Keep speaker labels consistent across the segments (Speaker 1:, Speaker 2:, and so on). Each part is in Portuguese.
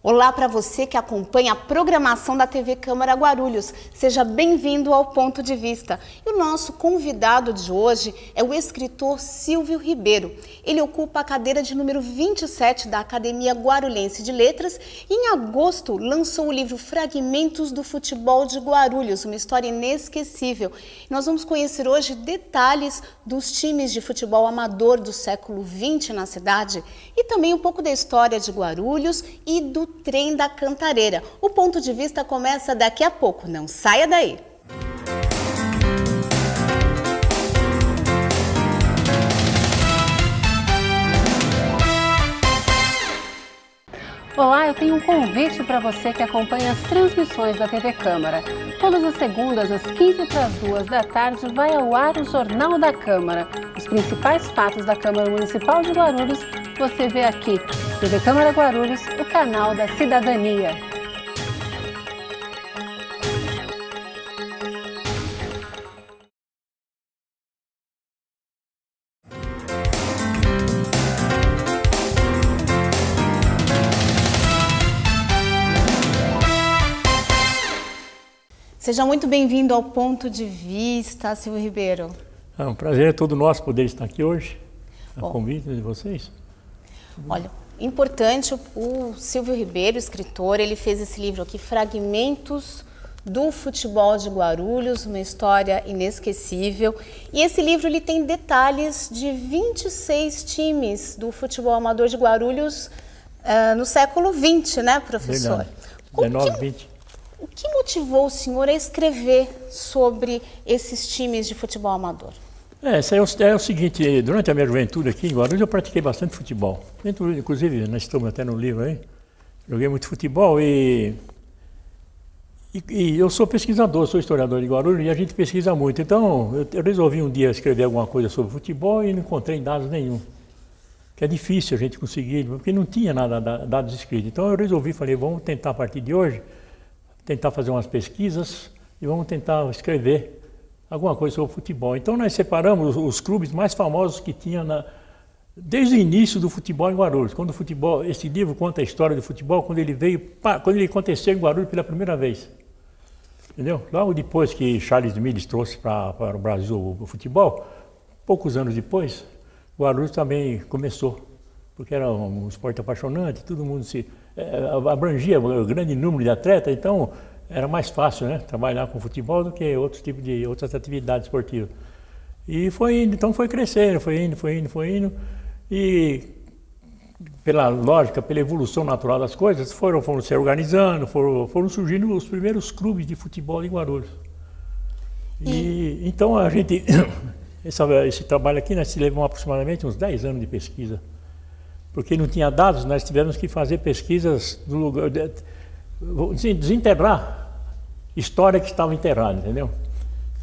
Speaker 1: Olá para você que acompanha a programação da TV Câmara Guarulhos. Seja bem-vindo ao Ponto de Vista. E o nosso convidado de hoje é o escritor Silvio Ribeiro. Ele ocupa a cadeira de número 27 da Academia Guarulhense de Letras e em agosto lançou o livro Fragmentos do Futebol de Guarulhos, uma história inesquecível. Nós vamos conhecer hoje detalhes dos times de futebol amador do século XX na cidade e também um pouco da história de Guarulhos e do Trem da Cantareira. O Ponto de Vista começa daqui a pouco, não saia daí!
Speaker 2: Olá, eu tenho um convite para você que acompanha as transmissões da TV Câmara. Todas as segundas, às 15h para as 14h, vai ao ar o Jornal da Câmara. Os principais fatos da Câmara Municipal de Guarulhos você vê aqui. TV Câmara Guarulhos, o canal da cidadania.
Speaker 1: Seja muito bem-vindo ao Ponto de Vista, Silvio Ribeiro.
Speaker 3: É um prazer todo nosso poder estar aqui hoje, a convite de vocês.
Speaker 1: Olha, importante, o Silvio Ribeiro, escritor, ele fez esse livro aqui, Fragmentos do Futebol de Guarulhos, uma história inesquecível. E esse livro ele tem detalhes de 26 times do futebol amador de Guarulhos no século XX, né, professor?
Speaker 3: Verdade. 19, 20.
Speaker 1: O que motivou o senhor a escrever sobre esses times de futebol amador?
Speaker 3: É o seguinte, durante a minha juventude aqui em Guarulhos eu pratiquei bastante futebol. Inclusive, nós estamos até no livro aí, joguei muito futebol e eu sou pesquisador, sou historiador de Guarulhos e a gente pesquisa muito. Então, eu resolvi um dia escrever alguma coisa sobre futebol e não encontrei dados nenhum. Que é difícil a gente conseguir, porque não tinha nada dados escritos. Então eu resolvi, falei, vamos tentar a partir de hoje tentar fazer umas pesquisas e vamos tentar escrever alguma coisa sobre futebol. Então nós separamos os clubes mais famosos que tinha desde o início do futebol em Guarulhos. Quando o futebol, esse livro conta a história do futebol, quando ele aconteceu em Guarulhos pela primeira vez. Entendeu? Logo depois que Charles Mills trouxe para o Brasil o futebol, poucos anos depois, Guarulhos também começou, porque era um esporte apaixonante, todo mundo abrangia um grande número de atletas, então era mais fácil, né, trabalhar com futebol do que outras atividades esportivas. E foi indo, então foi crescendo, foi indo, e pela lógica, pela evolução natural das coisas, foram se organizando, foram surgindo os primeiros clubes de futebol em Guarulhos. E então a gente, esse trabalho aqui, nós levamos aproximadamente uns 10 anos de pesquisa. Porque não tinha dados, nós tivemos que fazer pesquisas no lugar, desenterrar história que estava enterrada, entendeu?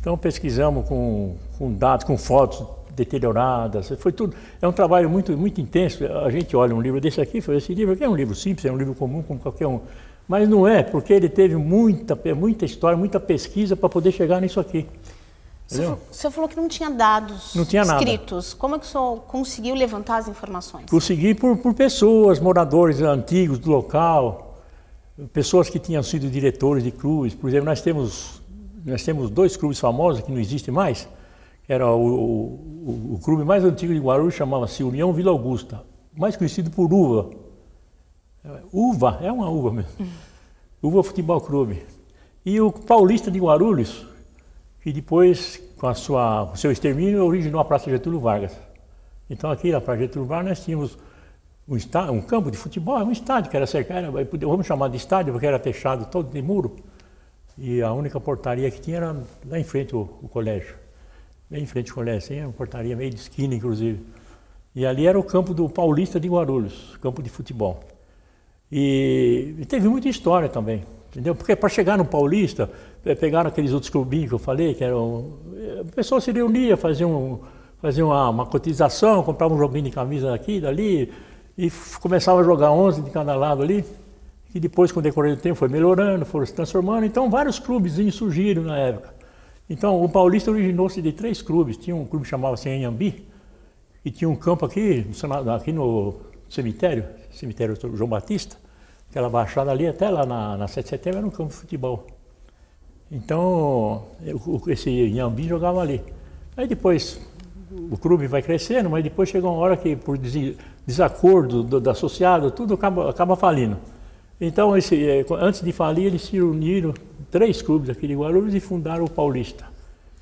Speaker 3: Então pesquisamos com dados, com fotos deterioradas, foi tudo. É um trabalho muito intenso. A gente olha um livro desse aqui, esse livro aqui é um livro simples, é um livro comum como qualquer um. Mas não é, porque ele teve muita história, muita pesquisa para poder chegar nisso aqui.
Speaker 1: O senhor falou que não tinha dados escritos. Como é que o senhor conseguiu levantar as informações?
Speaker 3: Consegui por pessoas, moradores antigos do local, pessoas que tinham sido diretores de clubes. Por exemplo, nós temos 2 clubes famosos que não existem mais. Era o clube mais antigo de Guarulhos, chamava-se União Vila Augusta, mais conhecido por Uva. Uva, é uma uva mesmo. Uva Futebol Clube. E o Paulista de Guarulhos, que depois, com o seu extermínio, originou a Praça Getúlio Vargas. Então aqui na Praça Getúlio Vargas nós tínhamos um campo de futebol, um estádio que era cercado, vamos chamar de estádio porque era fechado todo de muro, e a única portaria que tinha era lá em frente o colégio. Bem em frente ao colégio, assim, uma portaria meio de esquina inclusive. E ali era o campo do Paulista de Guarulhos, campo de futebol. E teve muita história também. Entendeu? Porque para chegar no Paulista, pegaram aqueles outros clubinhos que eu falei, que eram. A pessoa se reunia, fazia uma cotização, comprava um joguinho de camisa daqui e dali, e começava a jogar 11 de cada lado ali. E depois, com o decorrer do tempo, foi melhorando, foram se transformando. Então, vários clubes surgiram na época. Então, o Paulista originou-se de 3 clubes. Tinha um clube que chamava-se Anhembi, e tinha um campo aqui no cemitério João Batista. aquela baixada ali, até lá na 7 de setembro era um campo de futebol. Então, esse Inhambi jogava ali. Aí depois o clube vai crescendo, mas depois chega uma hora que por desacordo do associado, tudo acaba falindo. Então, antes de falir, eles se uniram, 3 clubes aqui de Guarulhos, e fundaram o Paulista,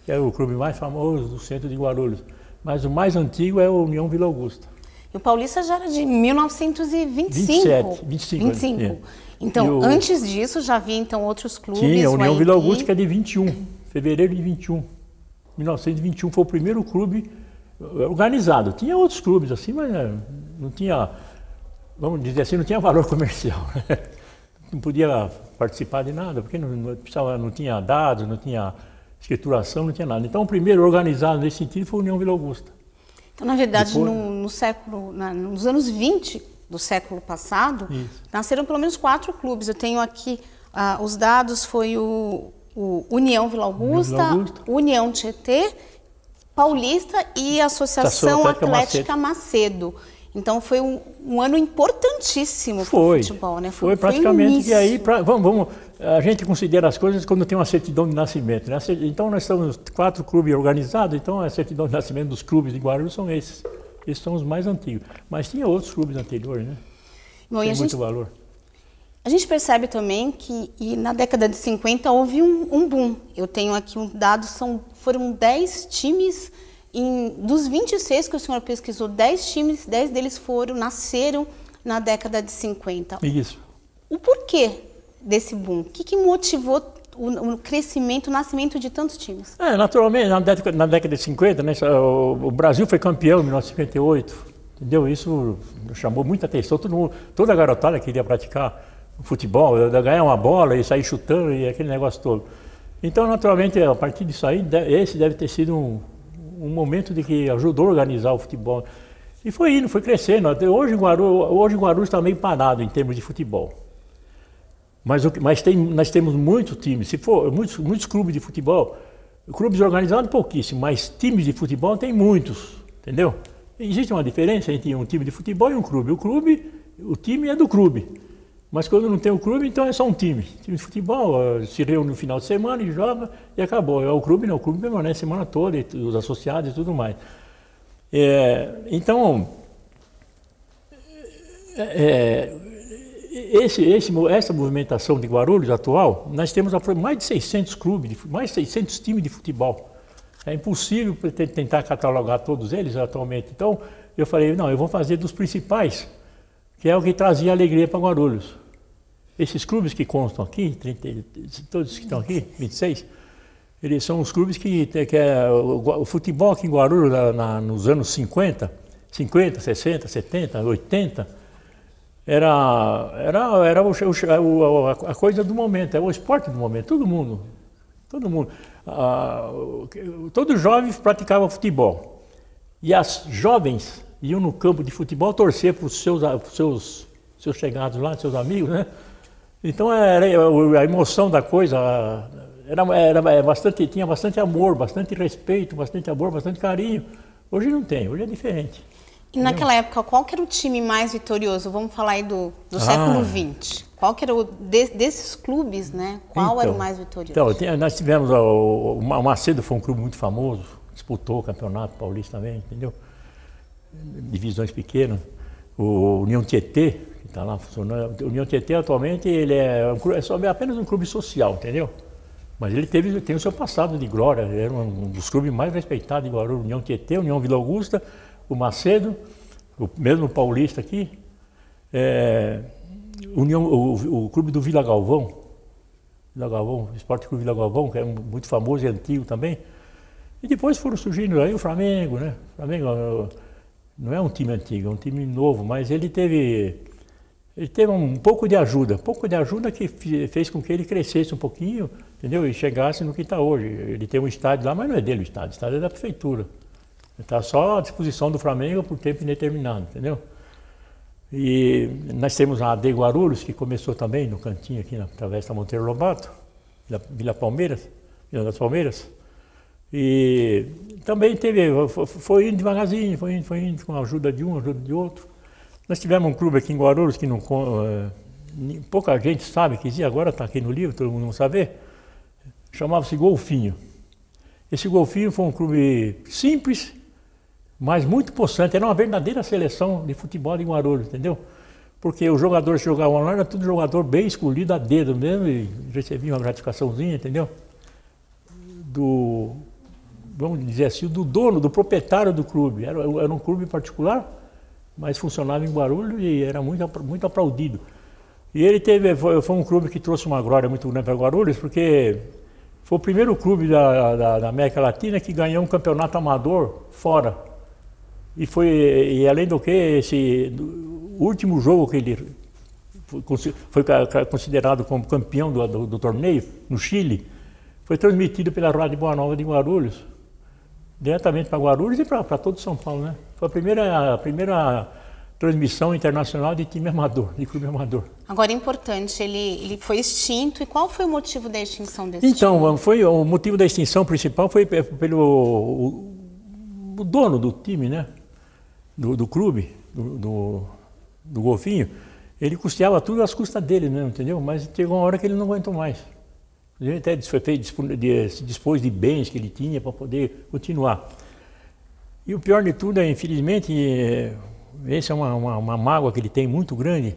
Speaker 3: que é o clube mais famoso do centro de Guarulhos. Mas o mais antigo é o União Vila Augusta.
Speaker 1: E o Paulista já era de 1925.
Speaker 3: 25. É.
Speaker 1: Então, antes disso, já havia então outros clubes?
Speaker 3: Tinha, a União Vila Augusta, que é de 21, fevereiro de 21. 1921 foi o primeiro clube organizado. Tinha outros clubes assim, mas não tinha, vamos dizer assim, não tinha valor comercial. Não podia participar de nada, porque não tinha dados, não tinha escrituração, não tinha nada. Então, o primeiro organizado nesse sentido foi a União Vila Augusta.
Speaker 1: Então, na verdade, nos anos 20 do século passado, nasceram pelo menos 4 clubes. Eu tenho aqui os dados, foi o União Vila Augusta, União Tietê, Paulista e a Associação Atlética Macedo. Então foi um ano importantíssimo para o futebol, né?
Speaker 3: Foi praticamente. E aí, a gente considera as coisas quando tem uma certidão de nascimento, né? Então nós estamos 4 clubes organizados, então a certidão de nascimento dos clubes de Guarulhos são esses. Esses são os mais antigos. Mas tinha outros clubes anteriores, né?
Speaker 1: Bom,
Speaker 3: tem muito valor.
Speaker 1: A gente percebe também que na década de 50 houve um boom. Eu tenho aqui um dado, foram 10 times, dos 26 que o senhor pesquisou, 10 times, 10 deles nasceram na década de 50.
Speaker 3: Isso.
Speaker 1: O porquê desse boom? O que motivou o crescimento, o nascimento de tantos times?
Speaker 3: Naturalmente, na década de 50, né, o Brasil foi campeão em 1958, entendeu? Isso chamou muita atenção, toda a garotada queria praticar futebol, ganhar uma bola e sair chutando e aquele negócio todo. Então, naturalmente, a partir disso aí, esse deve ter sido um momento de que ajudou a organizar o futebol. E foi indo, foi crescendo. Hoje o Guarulhos está meio parado em termos de futebol. Mas nós temos muitos times, muitos clubes de futebol, clubes organizados pouquíssimos, mas times de futebol tem muitos, entendeu? Existe uma diferença entre um time de futebol e um clube. O time é do clube. Mas quando não tem o clube, então é só um time. Time de futebol se reúne no final de semana e joga e acabou. O clube não, o clube permanece a semana toda, os associados e tudo mais. Essa movimentação de Guarulhos atual, nós temos mais de 600 clubes, mais de 600 times de futebol. É impossível tentar catalogar todos eles atualmente. Então, eu falei, não, eu vou fazer dos principais, que é o que trazia alegria para Guarulhos. Esses clubes que constam aqui, todos que estão aqui, 26, eles são os clubes que o futebol aqui em Guarulhos nos anos 50, 60, 70, 80, era a coisa do momento, é o esporte do momento, todo mundo, todo jovem praticava futebol. E as jovens iam no campo de futebol torcer para os seus chegados lá, seus amigos, né? Então a emoção da coisa tinha bastante amor, bastante respeito, bastante amor, bastante carinho. Hoje não tem, hoje é diferente.
Speaker 1: E naquela época, qual que era o time mais vitorioso? Vamos falar aí do século XX. Qual que era desses clubes, né? Qual era o mais vitorioso?
Speaker 3: Então, nós tivemos o Macedo, foi um clube muito famoso, disputou o Campeonato Paulista também, entendeu? Divisões pequenas. O União Tietê, que está lá funcionando. O União Tietê atualmente ele é apenas um clube social, entendeu? Mas ele tem o seu passado de glória, ele era um dos clubes mais respeitados de Guarulhos, União Tietê, União Vila Augusta, o Macedo, mesmo o Paulista aqui, o clube do Vila Galvão, o Esporte Clube Vila Galvão, que é muito famoso e antigo também. E depois foram surgindo aí o Flamengo, né? O Flamengo não é um time antigo, é um time novo, mas ele teve um pouco de ajuda que fez com que ele crescesse um pouquinho, entendeu? E chegasse no que está hoje. Ele tem um estádio lá, mas não é dele o estádio é da prefeitura. Está só à disposição do Flamengo por tempo indeterminado, entendeu? E nós temos a AD Guarulhos, que começou também no cantinho aqui na Travessa Monteiro Lobato, Vila das Palmeiras. E também foi indo devagarzinho, foi indo com a ajuda de um, ajuda de outro. Nós tivemos um clube aqui em Guarulhos que não pouca gente sabe que existe, agora está aqui no livro, todo mundo não sabe, chamava-se Golfinho. Esse Golfinho foi um clube simples, mas muito possante, era uma verdadeira seleção de futebol de Guarulhos, entendeu? Porque os jogadores que jogavam lá eram tudo jogador bem escolhido a dedo mesmo e recebia uma gratificaçãozinha, entendeu? Vamos dizer assim, do dono, do proprietário do clube. Era um clube particular, mas funcionava em Guarulhos e era muito aplaudido. E ele foi um clube que trouxe uma glória muito grande para Guarulhos, porque foi o primeiro clube da América Latina que ganhou um campeonato amador fora. E além do que, o último jogo que ele foi considerado como campeão do torneio, no Chile, foi transmitido pela Rádio Boa Nova de Guarulhos, diretamente para Guarulhos e para todo São Paulo, né? Foi a primeira transmissão internacional de time amador, de clube amador.
Speaker 1: Agora, importante, ele foi extinto. E qual foi o motivo da extinção desse time?
Speaker 3: Então, o motivo da extinção principal foi pelo o dono do time, né? Do clube, do Golfinho. Ele custeava tudo às custas dele mesmo, entendeu? Mas chegou uma hora que ele não aguentou mais. Ele até se dispôs de bens que ele tinha para poder continuar. E o pior de tudo é, infelizmente, essa é uma mágoa que ele tem muito grande,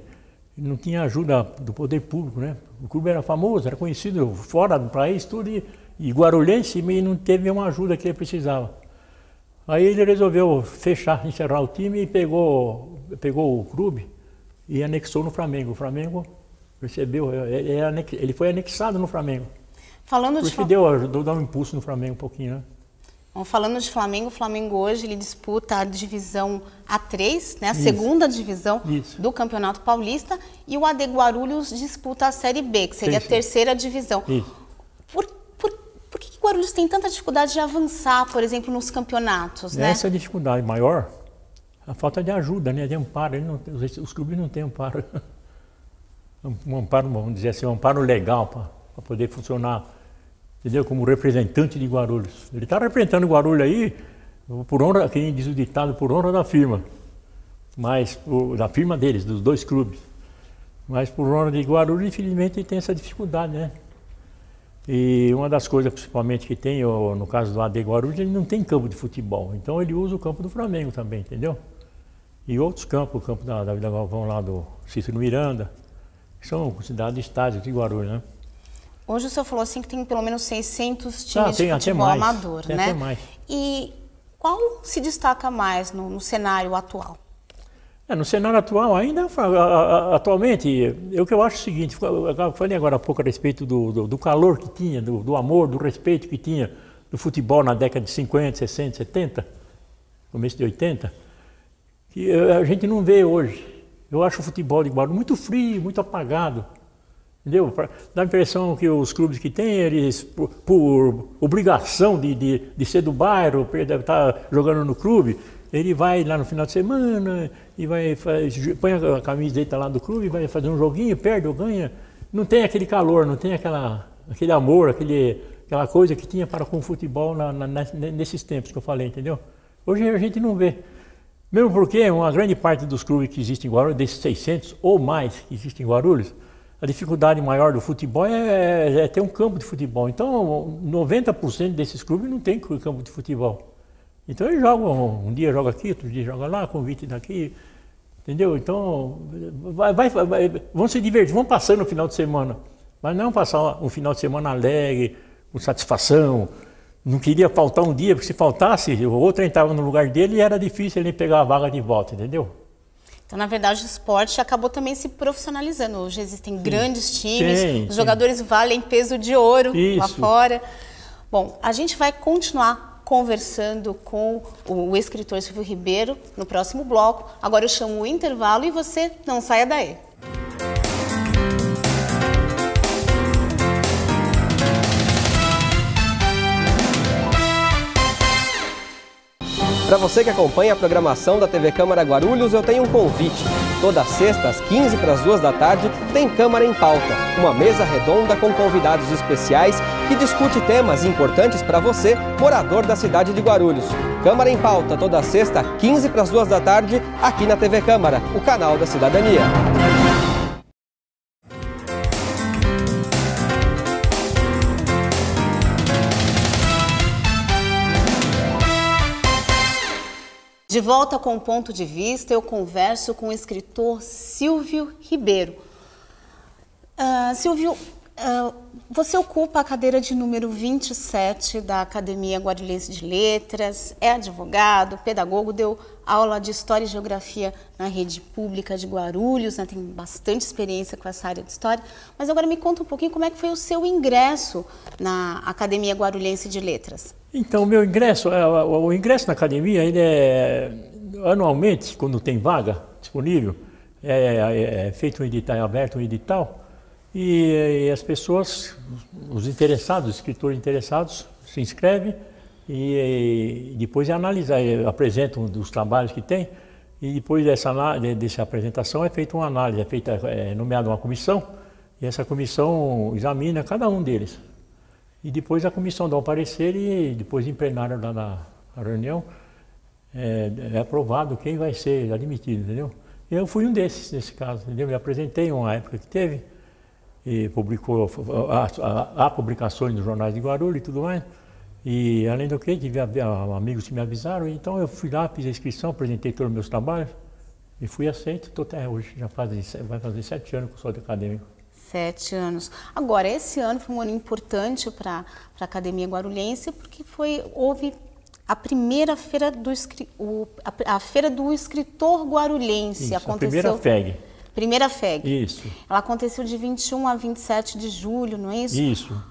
Speaker 3: ele não tinha ajuda do poder público, né? O clube era famoso, era conhecido fora do país, tudo, e guarulhense, e não teve uma ajuda que ele precisava. Aí ele resolveu encerrar o time e pegou o clube e anexou no Flamengo. O Flamengo recebeu, ele foi anexado no Flamengo. Por isso que deu um impulso no Flamengo um pouquinho, né?
Speaker 1: Bom, falando de Flamengo, o Flamengo hoje ele disputa a divisão A3, né, a segunda divisão do Campeonato Paulista, e o AD Guarulhos disputa a Série B, que seria a terceira divisão. Por que Guarulhos tem tanta dificuldade de avançar, por exemplo, nos campeonatos, né?
Speaker 3: Essa dificuldade maior, a falta de ajuda, né, de amparo. Os clubes não têm amparo. Um amparo, vamos dizer assim, um amparo legal para poder funcionar, entendeu? Como representante de Guarulhos. Ele está representando Guarulhos aí, por honra, quem diz o ditado, por honra da firma. Mas, da firma deles, dos dois clubes. Mas por honra de Guarulhos, infelizmente, ele tem essa dificuldade, né? E uma das coisas, principalmente, que tem, no caso do AD Guarulhos, ele não tem campo de futebol. Então ele usa o campo do Flamengo também, entendeu? E outros campos, o campo da Vila Galvão lá do Cícero Miranda, que são considerados estádios de Guarulhos, né?
Speaker 1: Hoje o senhor falou assim que tem pelo menos 600 times de futebol amador, né?
Speaker 3: Até mais.
Speaker 1: E qual se destaca mais no cenário atual?
Speaker 3: No cenário atual, ainda atualmente, o que eu acho é o seguinte, eu falei agora há pouco a respeito do calor que tinha, do amor, do respeito que tinha do futebol na década de 50, 60, 70, começo de 80, que a gente não vê hoje. Eu acho o futebol de Guarulhos muito frio, muito apagado, entendeu? Dá a impressão que os clubes que tem, eles, por obrigação de ser do bairro, estar jogando no clube, ele vai lá no final de semana e põe a camiseta lá do clube, vai fazer um joguinho, perde ou ganha. Não tem aquele calor, não tem aquele amor, aquela coisa que tinha para com o futebol nesses tempos que eu falei, entendeu? Hoje a gente não vê. Mesmo porque uma grande parte dos clubes que existem em Guarulhos, desses 600 ou mais que existem em Guarulhos, a dificuldade maior do futebol é ter um campo de futebol. Então, 90% desses clubes não tem campo de futebol. Então eles jogam, um dia joga aqui, outro dia joga lá, convite daqui, entendeu? Então, vão se divertir, vão passando no final de semana, mas não passar um final de semana alegre, com satisfação. Não queria faltar um dia, porque se faltasse, o outro entrava no lugar dele e era difícil ele pegar a vaga de volta, entendeu?
Speaker 1: Então, na verdade, o esporte acabou também se profissionalizando. Hoje existem grandes times, os jogadores valem peso de ouro lá fora. Bom, a gente vai continuar conversando com o escritor Silvio Ribeiro no próximo bloco. Agora eu chamo o intervalo e você não saia daí.
Speaker 4: Para você que acompanha a programação da TV Câmara Guarulhos, eu tenho um convite. Toda sexta, às 15 para as 2 da tarde, tem Câmara em Pauta, uma mesa redonda com convidados especiais que discute temas importantes para você, morador da cidade de Guarulhos. Câmara em Pauta, toda sexta, 15 para as 2 da tarde, aqui na TV Câmara, o canal da cidadania.
Speaker 1: De volta com o Ponto de Vista, eu converso com o escritor Silvio Ribeiro. Silvio, você ocupa a cadeira de número 27 da Academia Guarulhense de Letras, é advogado, pedagogo, deu aula de História e Geografia na rede pública de Guarulhos, né? Tem bastante experiência com essa área de História. Mas agora me conta um pouquinho como é que foi o seu ingresso na Academia Guarulhense de Letras.
Speaker 3: Então, meu ingresso, o ingresso na academia, ele é anualmente, quando tem vaga disponível, é feito um edital, é aberto um edital, e as pessoas, os interessados, os escritores interessados, se inscrevem e depois é analisar, apresentam os trabalhos que tem, e depois dessa apresentação é feita uma análise, é nomeada uma comissão, e essa comissão examina cada um deles. E depois a comissão dá um parecer e depois em plenário na reunião é aprovado quem vai ser admitido, entendeu? Eu fui um desses, nesse caso, entendeu? Me apresentei uma época que teve, e publicou, há publicações nos jornais de Guarulhos e tudo mais. E além do que, tive amigos que me avisaram, então eu fui lá, fiz a inscrição, apresentei todos os meus trabalhos e fui aceito, estou até hoje, vai fazer 7 anos que eu sou acadêmico. 7 anos. Agora, esse ano foi um ano importante para a Academia Guarulhense, porque houve a primeira feira a Feira do Escritor Guarulhense. Isso,
Speaker 1: aconteceu,
Speaker 3: a primeira FEG.
Speaker 1: Primeira FEG.
Speaker 3: Isso.
Speaker 1: Ela aconteceu de 21 a 27 de julho, não é isso?
Speaker 3: Isso.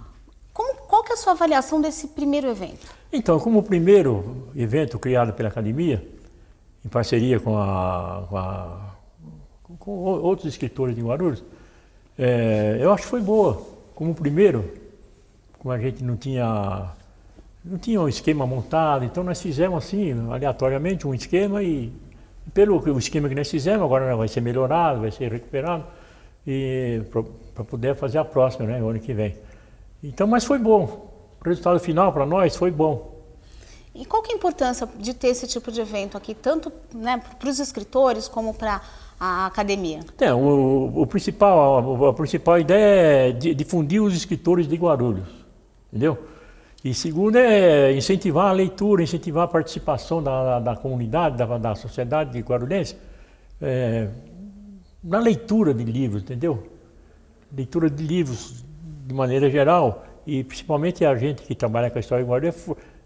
Speaker 1: Qual que é a sua avaliação desse primeiro evento?
Speaker 3: Então, como o primeiro evento criado pela Academia, em parceria com outros escritores de Guarulhos, eu acho que foi boa. Como o primeiro, como a gente não tinha um esquema montado, então nós fizemos assim, aleatoriamente, um esquema e pelo esquema que nós fizemos, agora vai ser melhorado, vai ser recuperado, e para poder fazer a próxima, né, o ano que vem. Então, mas foi bom. O resultado final para nós foi bom.
Speaker 1: E qual que é a importância de ter esse tipo de evento aqui, tanto, né, para os escritores como para a academia?
Speaker 3: A principal ideia é difundir os escritores de Guarulhos, entendeu? E segundo é incentivar a leitura, incentivar a participação da comunidade, da sociedade de guarulhense, na leitura de livros, entendeu? Leitura de livros de maneira geral, e principalmente a gente que trabalha com a história de Guarulhos,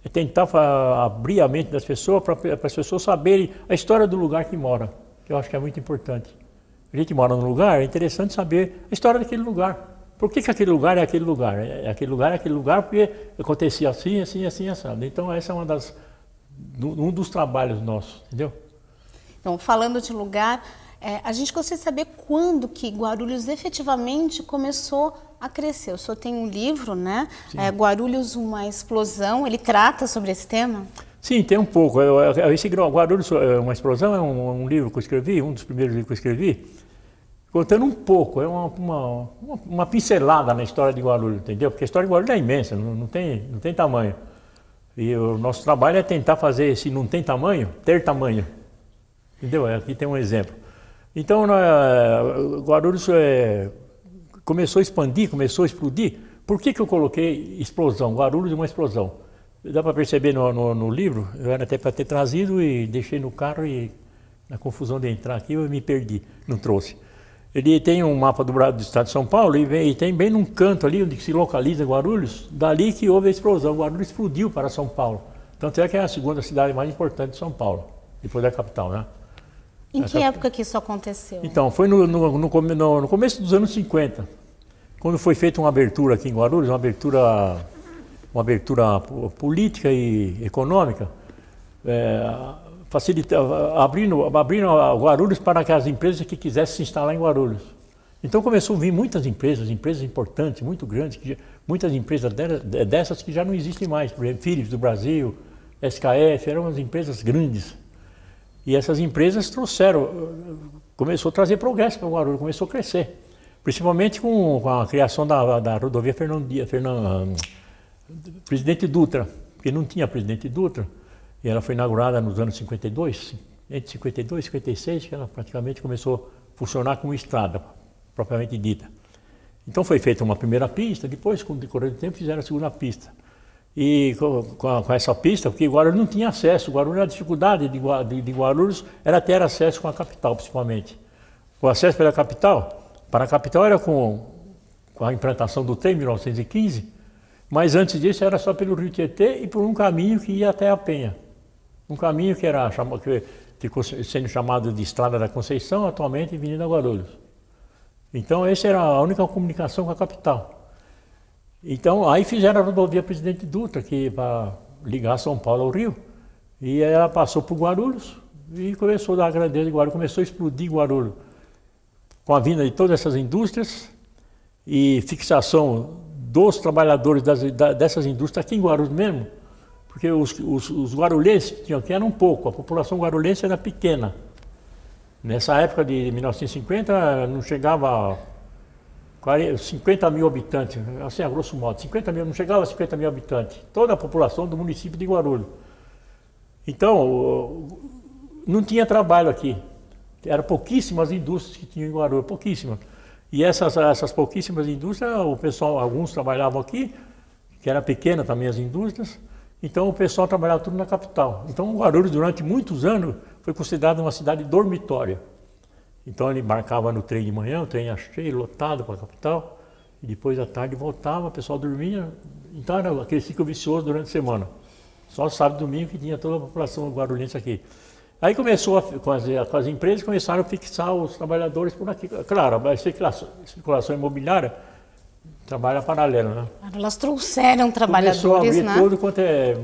Speaker 3: é tentar abrir a mente das pessoas para as pessoas saberem a história do lugar que mora, que eu acho que é muito importante. A gente mora num lugar, é interessante saber a história daquele lugar. Por que aquele lugar é aquele lugar? Aquele lugar porque acontecia assim, assim, assim, assado. Então essa é um dos trabalhos nossos, entendeu?
Speaker 1: Então, falando de lugar, a gente gostaria de saber quando que Guarulhos efetivamente começou a crescer. O senhor tem um livro, né? Guarulhos, uma explosão, ele trata sobre esse tema?
Speaker 3: Sim, tem um pouco. Esse Guarulhos, uma explosão, é um livro que eu escrevi, um dos primeiros livros que eu escrevi, contando um pouco, é uma pincelada na história de Guarulhos, entendeu? Porque a história de Guarulhos é imensa, não tem tamanho. E o nosso trabalho é tentar fazer, se não tem tamanho, ter tamanho. Entendeu? Aqui tem um exemplo. Então, Guarulhos começou a expandir, começou a explodir. Por que eu coloquei explosão? Guarulhos é uma explosão. Dá para perceber no livro, eu era até para ter trazido e deixei no carro e na confusão de entrar aqui eu me perdi, não trouxe. Ele tem um mapa do estado de São Paulo e tem bem num canto ali onde se localiza Guarulhos, dali que houve a explosão. Guarulhos explodiu para São Paulo. Tanto é que é a segunda cidade mais importante de São Paulo, depois da capital, né?
Speaker 1: Em que época que isso aconteceu?
Speaker 3: Então, foi no começo dos anos 50, quando foi feita uma abertura aqui em Guarulhos, uma abertura política e econômica, abrindo Guarulhos para que as empresas que quisessem se instalar em Guarulhos. Então começou a vir muitas empresas importantes, muito grandes, muitas empresas dessas que já não existem mais, por exemplo, Philips do Brasil, SKF, eram umas empresas grandes. E essas empresas começou a trazer progresso para Guarulhos, começou a crescer. Principalmente com a criação da rodovia Presidente Dutra, porque não tinha Presidente Dutra. E ela foi inaugurada nos anos 52, entre 52 e 56, que ela praticamente começou a funcionar como estrada, propriamente dita. Então foi feita uma primeira pista, depois, com o decorrer do tempo, fizeram a segunda pista. E com essa pista, porque Guarulhos não tinha acesso. Guarulhos, a dificuldade de Guarulhos era ter acesso com a capital, principalmente. O acesso pela capital, para a capital era com a implantação do trem em 1915, mas antes disso era só pelo Rio Tietê e por um caminho que ia até a Penha. Um caminho que ficou sendo chamado de Estrada da Conceição, atualmente Avenida Guarulhos. Então essa era a única comunicação com a capital. Então, aí fizeram a rodovia Presidente Dutra, que para ligar São Paulo ao Rio, e ela passou por Guarulhos e começou a dar a grandeza de Guarulhos, começou a explodir Guarulhos com a vinda de todas essas indústrias e fixação dos trabalhadores dessas indústrias aqui em Guarulhos mesmo, porque os guarulhenses que tinham aqui eram pouco, a população guarulhense era pequena. Nessa época de 1950 não chegava 50 mil habitantes, assim a grosso modo, 50 mil, não chegava a 50 mil habitantes, toda a população do município de Guarulhos. Então, não tinha trabalho aqui, eram pouquíssimas indústrias que tinham em Guarulhos, pouquíssimas. E essas pouquíssimas indústrias, o pessoal, alguns trabalhavam aqui, que era pequena também as indústrias, então o pessoal trabalhava tudo na capital. Então Guarulhos, durante muitos anos, foi considerado uma cidade dormitória. Então ele embarcava no trem de manhã, o trem ia cheio, lotado para a capital, e depois à tarde voltava, o pessoal dormia. Então era aquele ciclo vicioso durante a semana. Só sábado e domingo que tinha toda a população guarulhense aqui. Aí começou, com as empresas, começaram a fixar os trabalhadores por aqui. Claro, a circulação imobiliária trabalha paralelo, né?
Speaker 1: Elas trouxeram trabalhadores,
Speaker 3: começou a abrir,
Speaker 1: né?
Speaker 3: Tudo quanto é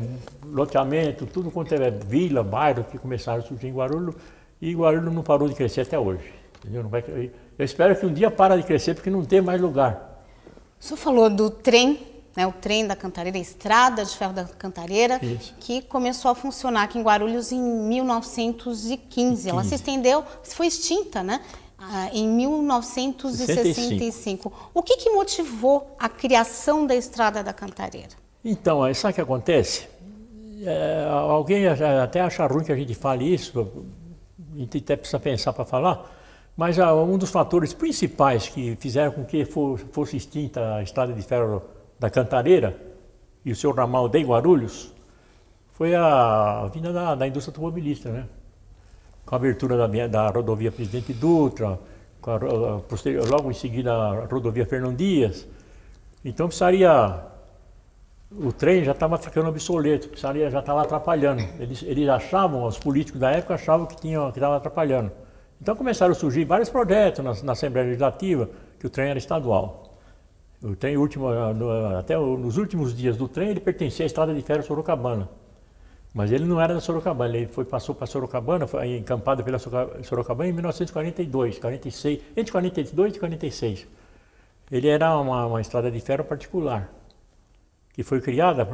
Speaker 3: loteamento, tudo quanto é vila, bairro, que começaram a surgir em Guarulhos. E Guarulhos não parou de crescer até hoje. Entendeu? Não vai, eu espero que um dia para de crescer, porque não tem mais lugar.
Speaker 1: O senhor falou do trem, né, o trem da Cantareira, a estrada de ferro da Cantareira,
Speaker 3: Isso.
Speaker 1: que começou a funcionar aqui em Guarulhos em 1915. Ela se estendeu, foi extinta, né? Em 1965. O que motivou a criação da estrada da Cantareira?
Speaker 3: Então, sabe o que acontece? Alguém até acha ruim que a gente fale isso, a gente até precisa pensar para falar, mas um dos fatores principais que fizeram com que fosse extinta a estrada de ferro da Cantareira e o seu ramal de Guarulhos foi a vinda da indústria automobilística, né? Com a abertura da rodovia Presidente Dutra, logo em seguida a rodovia Fernão Dias. Então o trem já estava ficando obsoleto, já estava atrapalhando. Eles achavam, os políticos da época achavam que estava atrapalhando. Então começaram a surgir vários projetos na Assembleia Legislativa, que o trem era estadual. O trem até nos últimos dias do trem ele pertencia à Estrada de Ferro Sorocabana. Mas ele não era da Sorocabana, ele passou para Sorocabana, foi encampado pela Sorocabana em 1942, 46, entre 42 e 46. Ele era uma estrada de ferro particular, que foi criada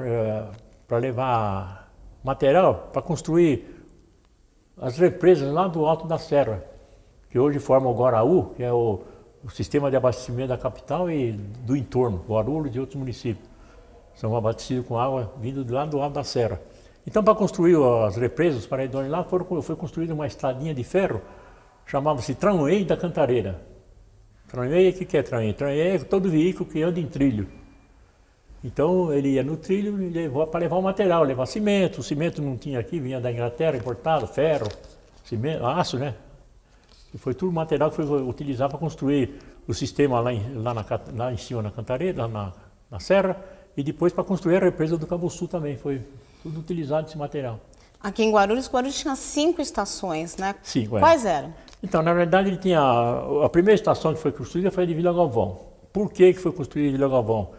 Speaker 3: para levar material para construir as represas lá do Alto da Serra, que hoje formam o Guaraú, que é o sistema de abastecimento da capital e do entorno, Guarulhos e outros municípios. São abastecidos com água vindo lá do Alto da Serra. Então, para construir as represas, os paredões lá, foi construída uma estradinha de ferro, chamava-se Tramway da Cantareira. Tramway, o que é tramway? Tramway é todo veículo que anda em trilho. Então, ele ia no trilho e levou para levar o material, levar cimento. O cimento não tinha aqui, vinha da Inglaterra, importado, ferro, cimento, aço, né? E foi tudo material que foi utilizado para construir o sistema lá em cima na Cantareira, lá na Serra, e depois para construir a represa do Cabo Sul também, foi tudo utilizado esse material.
Speaker 1: Aqui em Guarulhos tinha 5 estações, né?
Speaker 3: 5,
Speaker 1: Quais eram?
Speaker 3: Então, na verdade, ele tinha a primeira estação que foi construída foi a de Vila Galvão. Por que foi construída a de Vila Galvão?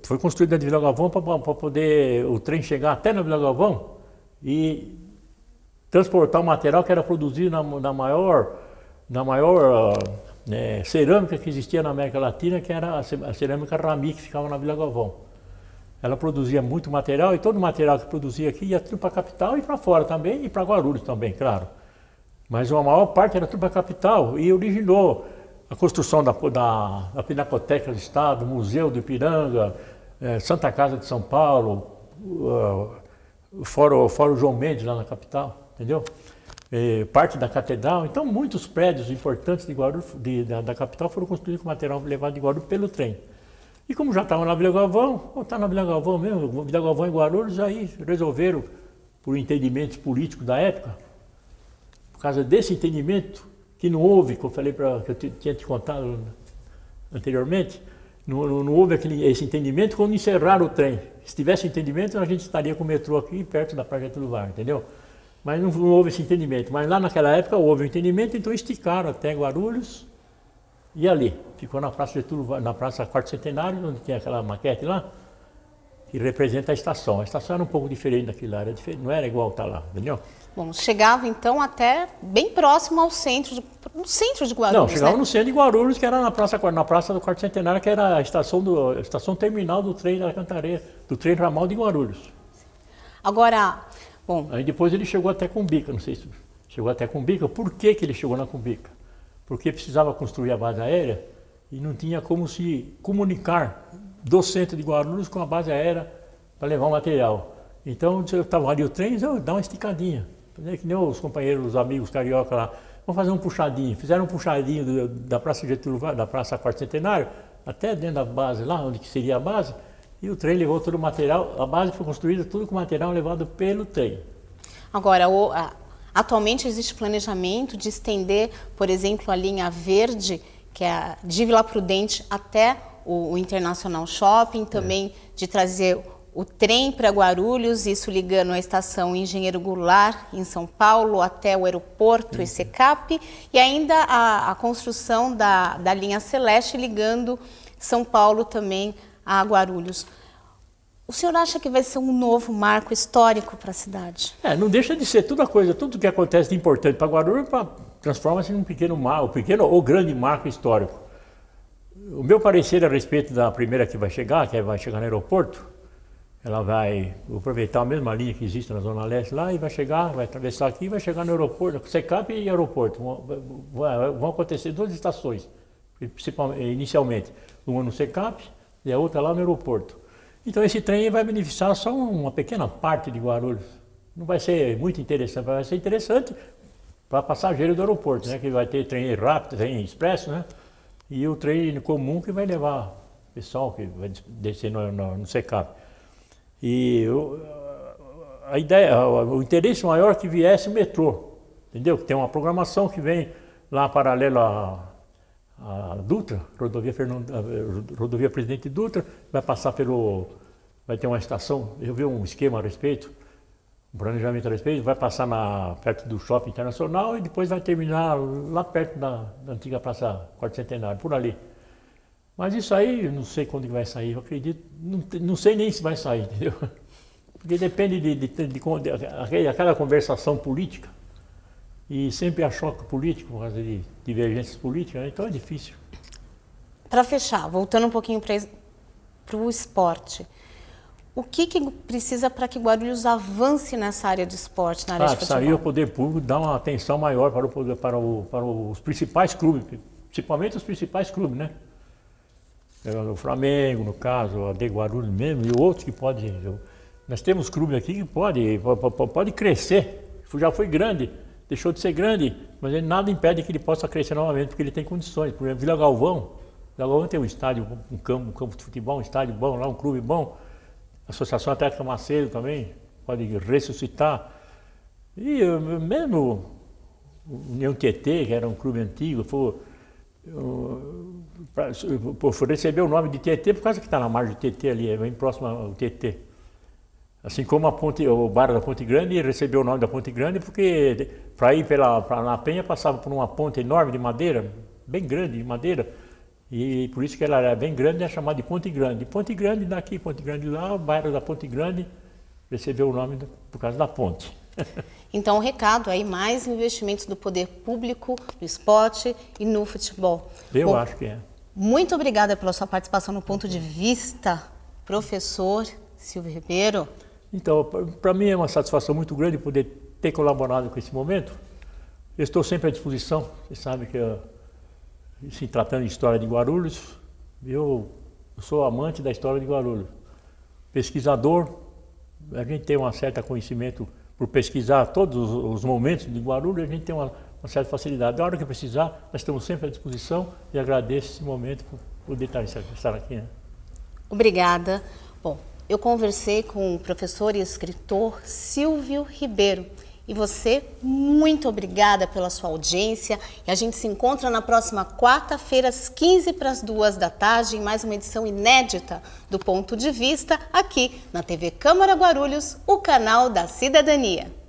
Speaker 3: Foi construída a de Vila Galvão para poder o trem chegar até na Vila Galvão e transportar o material que era produzido na maior cerâmica que existia na América Latina, que era a cerâmica Rami, que ficava na Vila Galvão. Ela produzia muito material e todo o material que produzia aqui ia tudo para a capital e para fora também, e para Guarulhos também, claro. Mas a maior parte era tudo para a capital e originou a construção da Pinacoteca do Estado, Museu do Ipiranga, Santa Casa de São Paulo, o Fórum João Mendes lá na capital, entendeu? Parte da Catedral. Então muitos prédios importantes de Guarulhos, da capital foram construídos com material levado de Guarulhos pelo trem. E como já estava na Vila Galvão, está na Vila Galvão mesmo, Vila Galvão e Guarulhos, aí resolveram, por entendimentos políticos da época, por causa desse entendimento, que não houve, que eu falei que eu tinha te contado anteriormente, não houve esse entendimento quando encerraram o trem. Se tivesse entendimento, a gente estaria com o metrô aqui perto da Praia Getúlio Vargas, entendeu? Mas não houve esse entendimento. Mas lá naquela época houve o entendimento, então esticaram até Guarulhos e ali. Ficou na Praça Getúlio Vargas, na Praça Quarto Centenário, onde tinha aquela maquete lá, que representa a estação. A estação era um pouco diferente daquilo lá, não era igual está lá, entendeu?
Speaker 1: Bom, chegava então até bem próximo ao centro, no centro de Guarulhos,
Speaker 3: não, chegava
Speaker 1: né?
Speaker 3: no centro de Guarulhos, que era na Praça do Quarto Centenário, que era a estação terminal do trem da Cantareira, do trem ramal de Guarulhos.
Speaker 1: Agora, bom...
Speaker 3: Aí depois ele chegou até Cumbica, não sei se chegou até Cumbica. Por que ele chegou na Cumbica? Porque precisava construir a base aérea e não tinha como se comunicar do centro de Guarulhos com a base aérea para levar o material. Então, estava ali o trem, dá uma esticadinha. Que nem os companheiros, os amigos carioca lá, vamos fazer um puxadinho. Fizeram um puxadinho da Praça Getúlio Vargas, da Praça Quarto Centenário, até dentro da base lá, onde que seria a base, e o trem levou todo o material, a base foi construída tudo com material levado pelo trem.
Speaker 1: Agora, atualmente existe planejamento de estender, por exemplo, a linha verde, que é de Vila Prudente até o Internacional Shopping, também de trazer o trem para Guarulhos, isso ligando a estação Engenheiro Goulart, em São Paulo, até o aeroporto ECCAP, e ainda a construção da linha Celeste, ligando São Paulo também a Guarulhos. O senhor acha que vai ser um novo marco histórico para a cidade?
Speaker 3: Não deixa de ser tudo que acontece de importante para Guarulhos transforma-se num pequeno ou grande marco histórico. O meu parecer a respeito da primeira que vai chegar no aeroporto, ela vai aproveitar a mesma linha que existe na Zona Leste lá e vai atravessar aqui e vai chegar no aeroporto, SECAP e aeroporto. Vão acontecer duas estações, inicialmente. Uma no SECAP e a outra lá no aeroporto. Então esse trem vai beneficiar só uma pequena parte de Guarulhos. Não vai ser muito interessante, vai ser interessante para passageiro do aeroporto, né? Que vai ter trem rápido, trem expresso, né? E o trem comum que vai levar o pessoal que vai descer no SECAP. E a ideia, o interesse maior é que viesse o metrô, entendeu? Que tem uma programação que vem lá paralela à Dutra, rodovia Presidente Dutra, vai passar vai ter uma estação, eu vi um esquema a respeito, um planejamento a respeito, vai passar perto do Shopping Internacional e depois vai terminar lá perto da antiga Praça Quarto Centenário, por ali. Mas isso aí, eu não sei quando vai sair, eu acredito, não sei nem se vai sair, entendeu? Porque depende de aquela conversação política, e sempre há choque político por causa de divergências políticas, né? Então é difícil.
Speaker 1: Para fechar, voltando um pouquinho para o esporte, o que precisa para que Guarulhos avance nessa área de esporte, na área de futebol?
Speaker 3: Precisaria o poder público dar uma atenção maior para os principais clubes, principalmente os principais clubes, né? O Flamengo, no caso, a de Guarulhos mesmo, e outros que podem. Nós temos clubes aqui que pode crescer. Já foi grande, deixou de ser grande, mas nada impede que ele possa crescer novamente, porque ele tem condições. Por exemplo, Vila Galvão tem um estádio, um campo de futebol, um estádio bom lá, um clube bom. A Associação Atlética Macedo também pode ressuscitar. E mesmo o União Tietê, que era um clube antigo, recebeu o nome de Tietê por causa que está na margem do Tietê ali, é bem próximo ao Tietê. Assim como o bairro da Ponte Grande recebeu o nome da Ponte Grande porque para ir na Penha passava por uma ponte enorme de madeira, bem grande de madeira, e por isso que ela era bem grande, é chamada de Ponte Grande. Ponte Grande daqui, Ponte Grande lá, o bairro da Ponte Grande recebeu o nome por causa da ponte.
Speaker 1: Então, o recado aí, mais investimentos do poder público, no esporte e no futebol.
Speaker 3: Eu acho que é.
Speaker 1: Muito obrigada pela sua participação no Ponto de Vista, professor Silvio Ribeiro.
Speaker 3: Então, para mim é uma satisfação muito grande poder ter colaborado com esse momento. Eu estou sempre à disposição. Você sabe que, se tratando de história de Guarulhos, eu sou amante da história de Guarulhos. Pesquisador, a gente tem um certo conhecimento por pesquisar todos os momentos de Guarulhos, a gente tem uma certa facilidade. A hora que precisar, nós estamos sempre à disposição e agradeço esse momento por poder estar aqui, né?
Speaker 1: Obrigada. Bom, eu conversei com o professor e escritor Silvio Ribeiro. E você, muito obrigada pela sua audiência. E a gente se encontra na próxima quarta-feira, às 2:15 da tarde, em mais uma edição inédita do Ponto de Vista, aqui na TV Câmara Guarulhos, o canal da cidadania.